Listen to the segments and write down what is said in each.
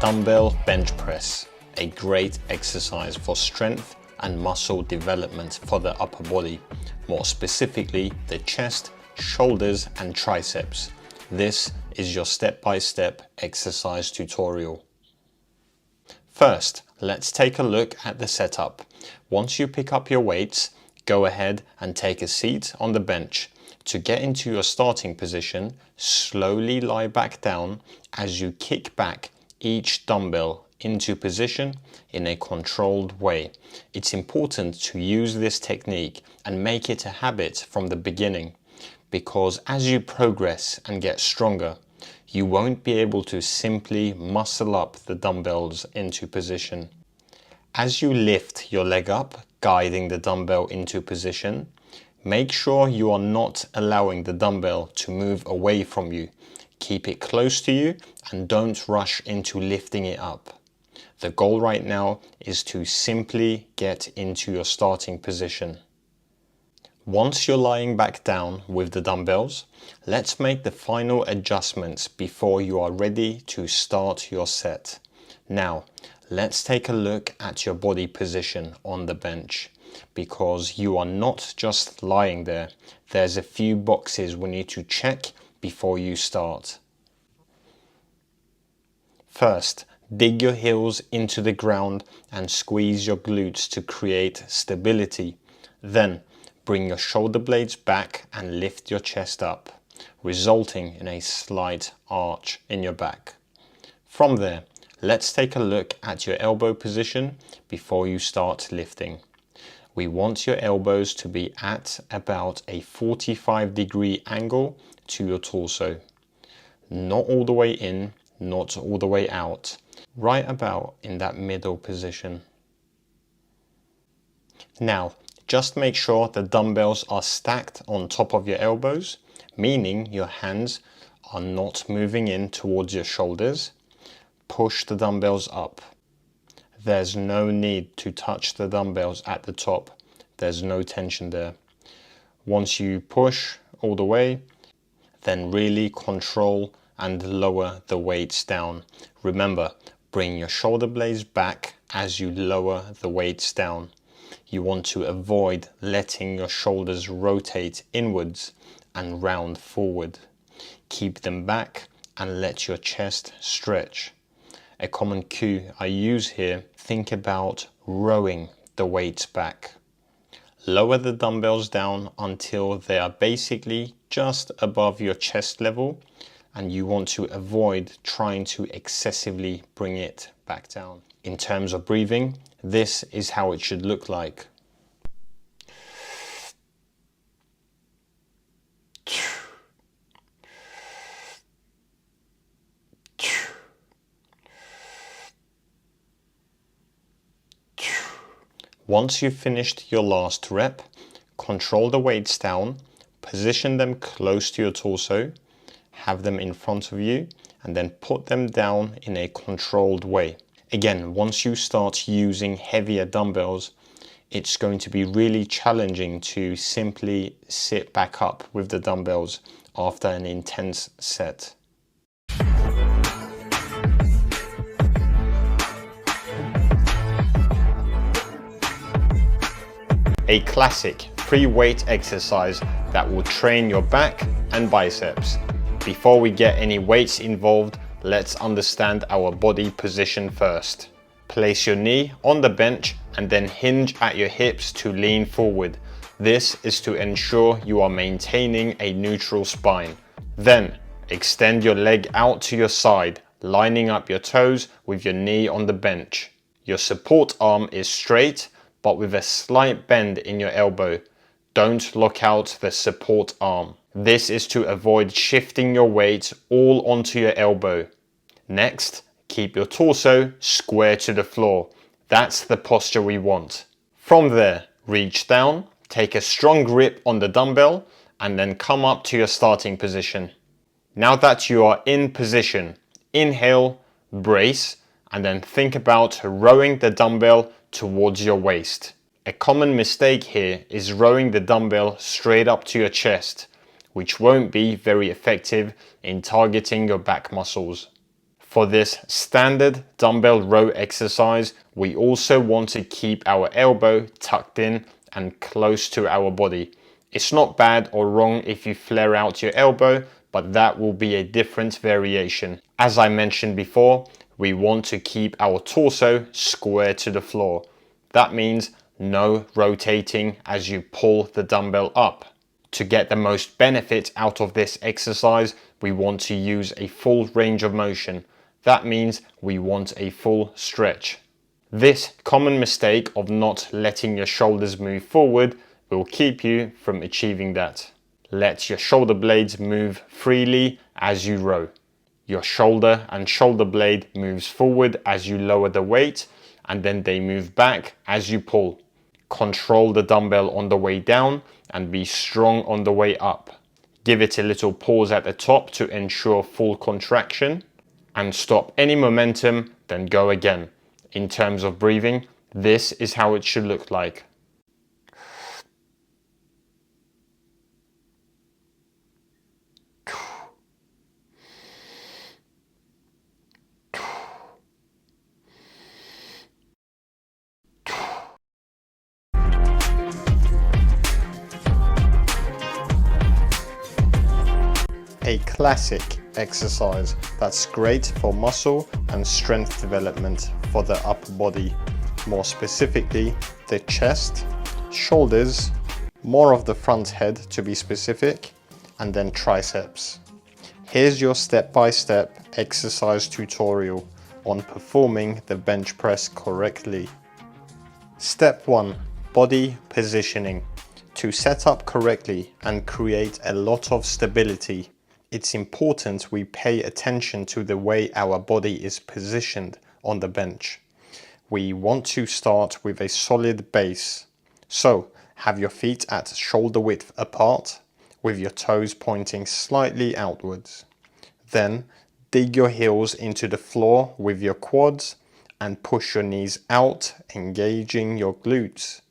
Dumbbell bench press, a great exercise for strength and muscle development for the upper body, more specifically the chest, shoulders and triceps. This is your step-by-step exercise tutorial. First, let's take a look at the setup. Once you pick up your weights, go ahead and take a seat on the bench. To get into your starting position, slowly lie back down as you kick back each dumbbell into position in a controlled way. It's important to use this technique and make it a habit from the beginning, because as you progress and get stronger, you won't be able to simply muscle up the dumbbells into position. As you lift your leg up, guiding the dumbbell into position, make sure you are not allowing the dumbbell to move away from you. Keep it close to you and don't rush into lifting it up. The goal right now is to simply get into your starting position. Once you're lying back down with the dumbbells, let's make the final adjustments before you are ready to start your set. Now, let's take a look at your body position on the bench, because you are not just lying there. There's a few boxes we need to check before you start. First, dig your heels into the ground and squeeze your glutes to create stability. Then, bring your shoulder blades back and lift your chest up, resulting in a slight arch in your back. From there, let's take a look at your elbow position before you start lifting. We want your elbows to be at about a 45-degree angle to your torso. Not all the way in, not all the way out. Right about in that middle position. Now, just make sure the dumbbells are stacked on top of your elbows, meaning your hands are not moving in towards your shoulders. Push the dumbbells up. There's no need to touch the dumbbells at the top. There's no tension there. Once you push all the way, then really control and lower the weights down. Remember, bring your shoulder blades back as you lower the weights down. You want to avoid letting your shoulders rotate inwards and round forward. Keep them back and let your chest stretch. A common cue I use here, think about rowing the weights back. Lower the dumbbells down until they are basically just above your chest level, and you want to avoid trying to excessively bring it back down. In terms of breathing, this is how it should look like. Once you've finished your last rep, control the weights down, position them close to your torso, have them in front of you, and then put them down in a controlled way. Again, once you start using heavier dumbbells, it's going to be really challenging to simply sit back up with the dumbbells after an intense set. A classic free weight exercise that will train your back and biceps. Before we get any weights involved, let's understand our body position first. Place your knee on the bench and then hinge at your hips to lean forward. This is to ensure you are maintaining a neutral spine. Then, extend your leg out to your side, lining up your toes with your knee on the bench. Your support arm is straight, but with a slight bend in your elbow. Don't lock out the support arm. This is to avoid shifting your weight all onto your elbow. Next, keep your torso square to the floor. That's the posture we want. From there, reach down, take a strong grip on the dumbbell, and then come up to your starting position. Now that you are in position, inhale, brace, and then think about rowing the dumbbell towards your waist. A common mistake here is rowing the dumbbell straight up to your chest, which won't be very effective in targeting your back muscles. For this standard dumbbell row exercise, we also want to keep our elbow tucked in and close to our body. It's not bad or wrong if you flare out your elbow, but that will be a different variation. As I mentioned before, we want to keep our torso square to the floor. That means no rotating as you pull the dumbbell up. To get the most benefit out of this exercise, we want to use a full range of motion. That means we want a full stretch. This common mistake of not letting your shoulders move forward will keep you from achieving that. Let your shoulder blades move freely as you row. Your shoulder and shoulder blade moves forward as you lower the weight, and then they move back as you pull. Control the dumbbell on the way down and be strong on the way up. Give it a little pause at the top to ensure full contraction, and stop any momentum, then go again. In terms of breathing, this is how it should look like. A classic exercise that's great for muscle and strength development for the upper body, more specifically the chest, shoulders, more of the front head to be specific, and then triceps. Here's your step-by-step exercise tutorial on performing the bench press correctly. Step 1. Body positioning. To set up correctly and create a lot of stability, it's important we pay attention to the way our body is positioned on the bench. We want to start with a solid base. So, have your feet at shoulder width apart, with your toes pointing slightly outwards. Then, dig your heels into the floor with your quads and push your knees out, engaging your glutes.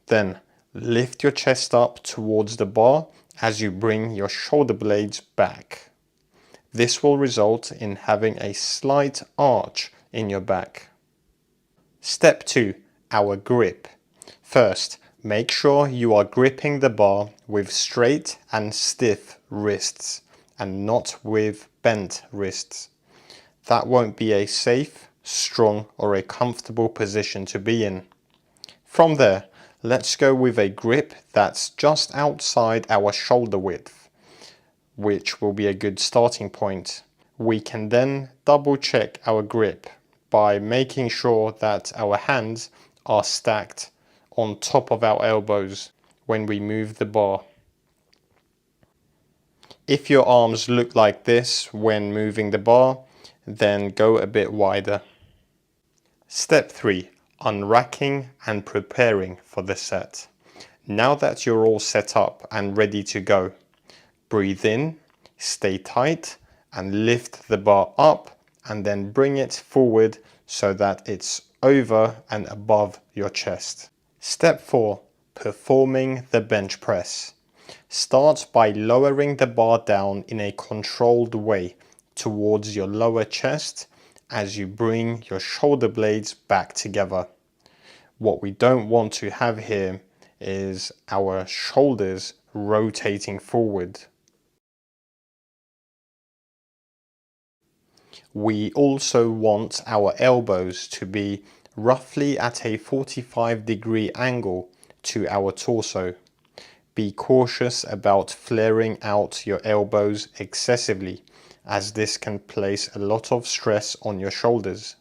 Then, lift your chest up towards the bar as you bring your shoulder blades back. This will result in having a slight arch in your back. Step 2. Our grip. First, make sure you are gripping the bar with straight and stiff wrists and not with bent wrists. That won't be a safe, strong, or a comfortable position to be in. From there, let's go with a grip that's just outside our shoulder width, which will be a good starting point. We can then double check our grip by making sure that our hands are stacked on top of our elbows when we move the bar. If your arms look like this when moving the bar, then go a bit wider. Step 3. Unracking and preparing for the set. Now that you're all set up and ready to go, breathe in, stay tight, and lift the bar up, and then bring it forward so that it's over and above your chest. Step 4. Performing the bench press. Start by lowering the bar down in a controlled way towards your lower chest as you bring your shoulder blades back together. What we don't want to have here is our shoulders rotating forward. We also want our elbows to be roughly at a 45-degree angle to our torso. Be cautious about flaring out your elbows excessively, as this can place a lot of stress on your shoulders.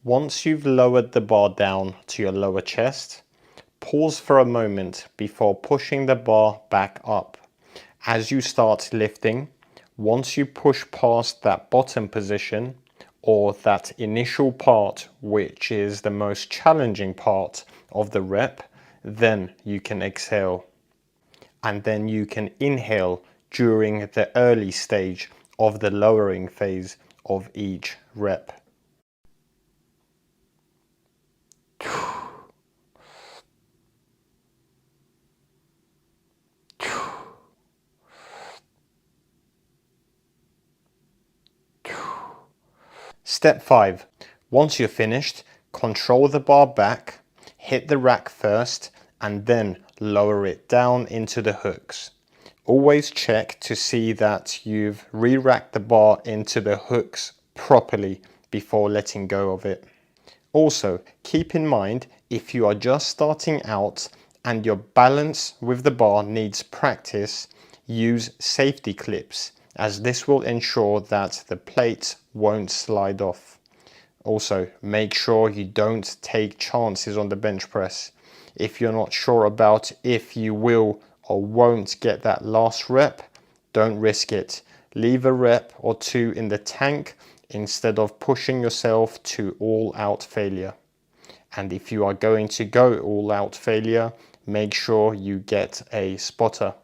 Once you've lowered the bar down to your lower chest, pause for a moment before pushing the bar back up. As you start lifting, once you push past that bottom position, or that initial part which is the most challenging part of the rep, then you can exhale. And then you can inhale during the early stage of the lowering phase of each rep. Step 5. Once you're finished, control the bar back, hit the rack first, and then lower it down into the hooks. Always check to see that you've re-racked the bar into the hooks properly before letting go of it. Also, keep in mind, if you are just starting out and your balance with the bar needs practice, use safety clips, as this will ensure that the plate won't slide off. Also, make sure you don't take chances on the bench press. If you're not sure about if you will or won't get that last rep, don't risk it. Leave a rep or two in the tank instead of pushing yourself to all-out failure. And if you are going to go all-out failure, make sure you get a spotter.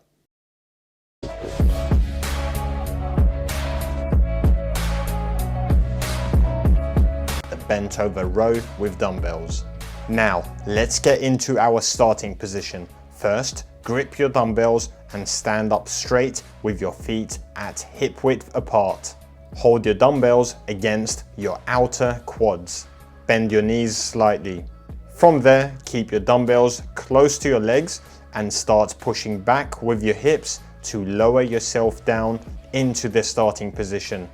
The bent over row with dumbbells. Now, let's get into our starting position. First, grip your dumbbells and stand up straight with your feet at hip width apart. Hold your dumbbells against your outer quads. Bend your knees slightly. From there, keep your dumbbells close to your legs and start pushing back with your hips to lower yourself down into the starting position.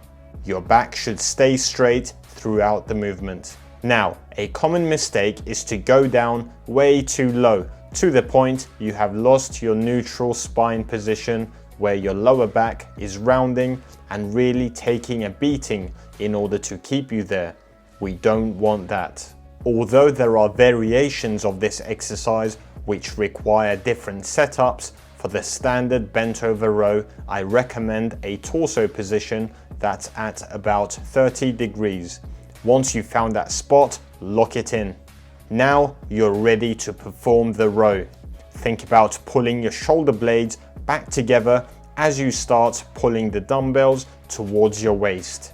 Your back should stay straight throughout the movement. Now, a common mistake is to go down way too low, to the point you have lost your neutral spine position where your lower back is rounding and really taking a beating in order to keep you there. We don't want that. Although there are variations of this exercise which require different setups, for the standard bent over row, I recommend a torso position that's at about 30 degrees. Once you've found that spot, lock it in. Now you're ready to perform the row. Think about pulling your shoulder blades back together as you start pulling the dumbbells towards your waist.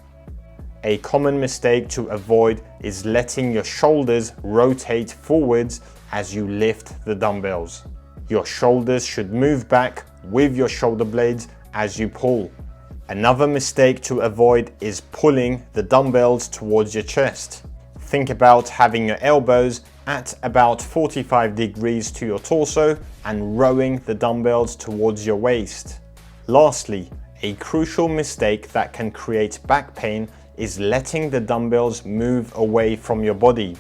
A common mistake to avoid is letting your shoulders rotate forwards as you lift the dumbbells. Your shoulders should move back with your shoulder blades as you pull. Another mistake to avoid is pulling the dumbbells towards your chest. Think about having your elbows at about 45 degrees to your torso and rowing the dumbbells towards your waist. Lastly, a crucial mistake that can create back pain is letting the dumbbells move away from your body.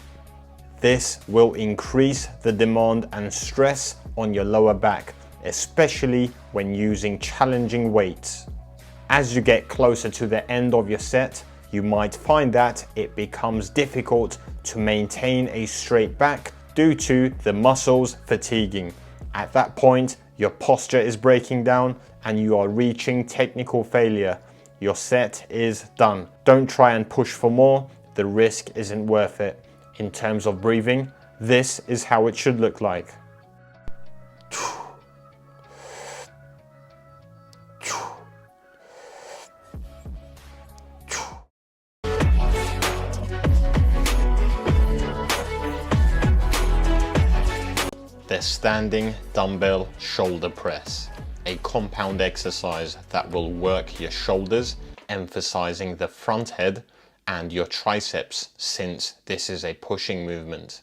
This will increase the demand and stress on your lower back, especially when using challenging weights. As you get closer to the end of your set, you might find that it becomes difficult to maintain a straight back due to the muscles fatiguing. At that point, your posture is breaking down and you are reaching technical failure. Your set is done. Don't try and push for more, the risk isn't worth it. In terms of breathing, this is how it should look like. The standing dumbbell shoulder press, a compound exercise that will work your shoulders, emphasizing the front head, and your triceps, since this is a pushing movement.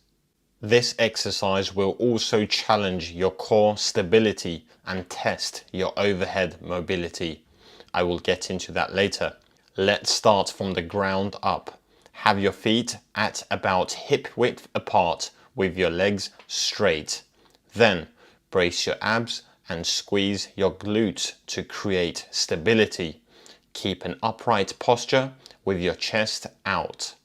This exercise will also challenge your core stability and test your overhead mobility. I will get into that later. Let's start from the ground up. Have your feet at about hip width apart with your legs straight. Then brace your abs and squeeze your glutes to create stability. Keep an upright posture with your chest out.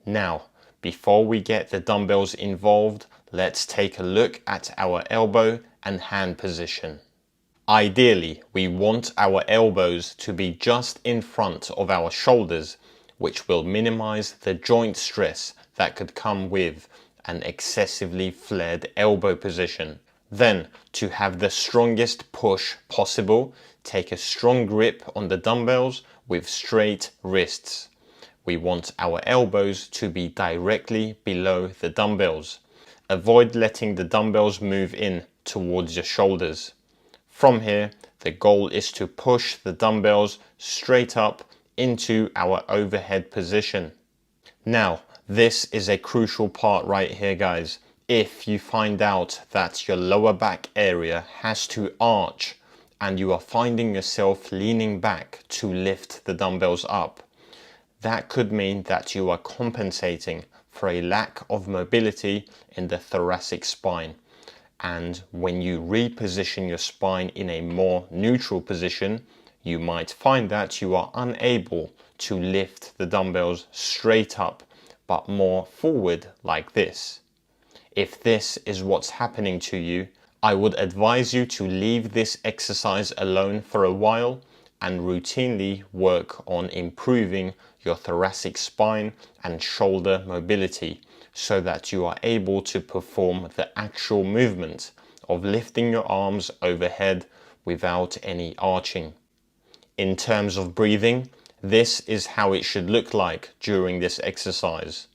Now, before we get the dumbbells involved, let's take a look at our elbow and hand position. Ideally, we want our elbows to be just in front of our shoulders, which will minimize the joint stress that could come with an excessively flared elbow position. Then, to have the strongest push possible, take a strong grip on the dumbbells with straight wrists. We want our elbows to be directly below the dumbbells. Avoid letting the dumbbells move in towards your shoulders. From here, the goal is to push the dumbbells straight up into our overhead position. Now, this is a crucial part right here, guys. If you find out that your lower back area has to arch and you are finding yourself leaning back to lift the dumbbells up, that could mean that you are compensating for a lack of mobility in the thoracic spine. And when you reposition your spine in a more neutral position, you might find that you are unable to lift the dumbbells straight up, but more forward like this. If this is what's happening to you, I would advise you to leave this exercise alone for a while and routinely work on improving your thoracic spine and shoulder mobility so that you are able to perform the actual movement of lifting your arms overhead without any arching. In terms of breathing, this is how it should look like during this exercise.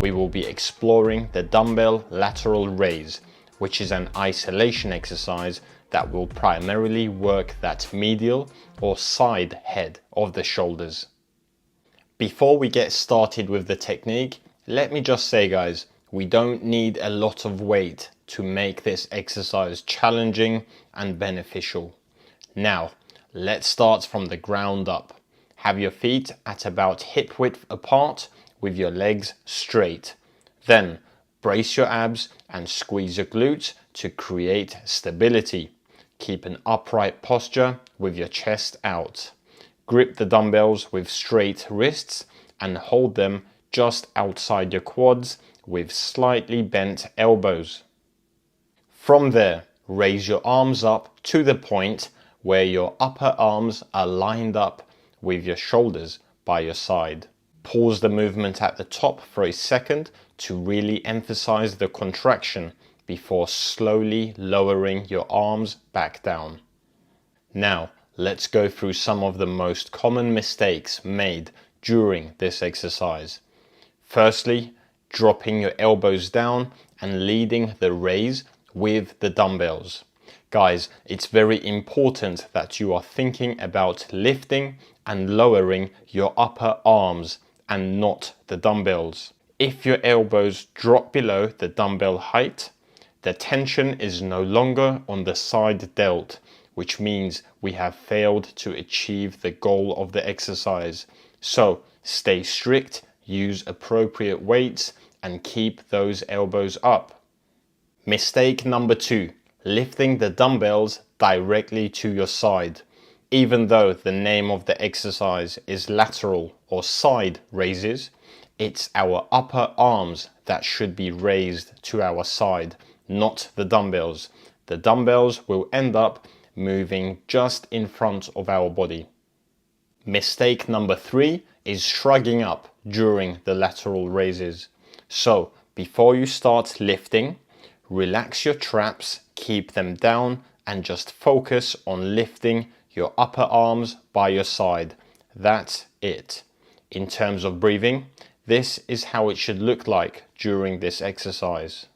We will be exploring the dumbbell lateral raise, which is an isolation exercise that will primarily work that medial or side head of the shoulders. Before we get started with the technique, let me just say, guys, we don't need a lot of weight to make this exercise challenging and beneficial. Now, let's start from the ground up. Have your feet at about hip width apart with your legs straight. Then brace your abs and squeeze your glutes to create stability. Keep an upright posture with your chest out. Grip the dumbbells with straight wrists and hold them just outside your quads with slightly bent elbows. From there, raise your arms up to the point where your upper arms are lined up with your shoulders by your side. Pause the movement at the top for a second to really emphasize the contraction before slowly lowering your arms back down. Now, let's go through some of the most common mistakes made during this exercise. Firstly, dropping your elbows down and leading the raise with the dumbbells. Guys, it's very important that you are thinking about lifting and lowering your upper arms and not the dumbbells. If your elbows drop below the dumbbell height, the tension is no longer on the side delt, which means we have failed to achieve the goal of the exercise. So stay strict, use appropriate weights, and keep those elbows up. Mistake number 2, lifting the dumbbells directly to your side. Even though the name of the exercise is lateral or side raises, it's our upper arms that should be raised to our side, not the dumbbells. The dumbbells will end up moving just in front of our body. Mistake number 3 is shrugging up during the lateral raises. So before you start lifting, relax your traps, keep them down, and just focus on lifting your upper arms by your side. That's it. In terms of breathing, this is how it should look like during this exercise.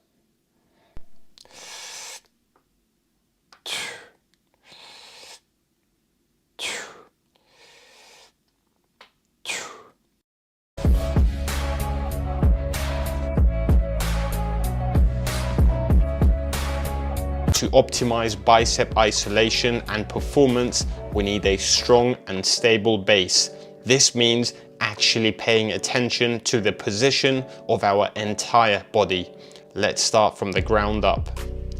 To optimize bicep isolation and performance, we need a strong and stable base. This means actually paying attention to the position of our entire body. Let's start from the ground up.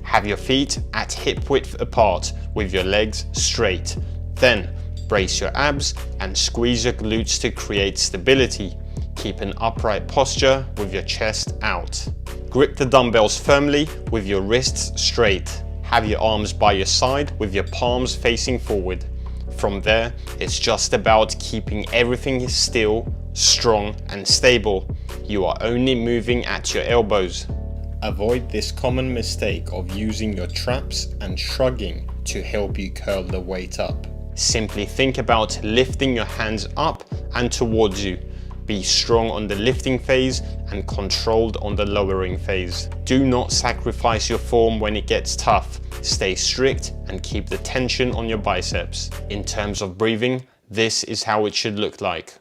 Have your feet at hip width apart with your legs straight. Then brace your abs and squeeze your glutes to create stability. Keep an upright posture with your chest out. Grip the dumbbells firmly with your wrists straight. Have your arms by your side with your palms facing forward. From there, it's just about keeping everything still, strong and stable. You are only moving at your elbows. Avoid this common mistake of using your traps and shrugging to help you curl the weight up. Simply think about lifting your hands up and towards you. Be strong on the lifting phase and controlled on the lowering phase. Do not sacrifice your form when it gets tough. Stay strict and keep the tension on your biceps. In terms of breathing, this is how it should look like.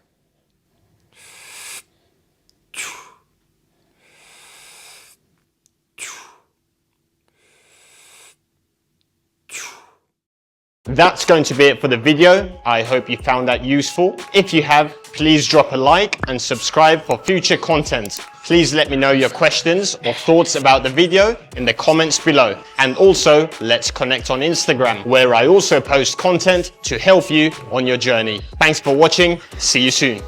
That's going to be it for the video. I hope you found that useful. If you have, please drop a like and subscribe for future content. Please let me know your questions or thoughts about the video in the comments below. And also, let's connect on Instagram, where I also post content to help you on your journey. Thanks for watching. See you soon.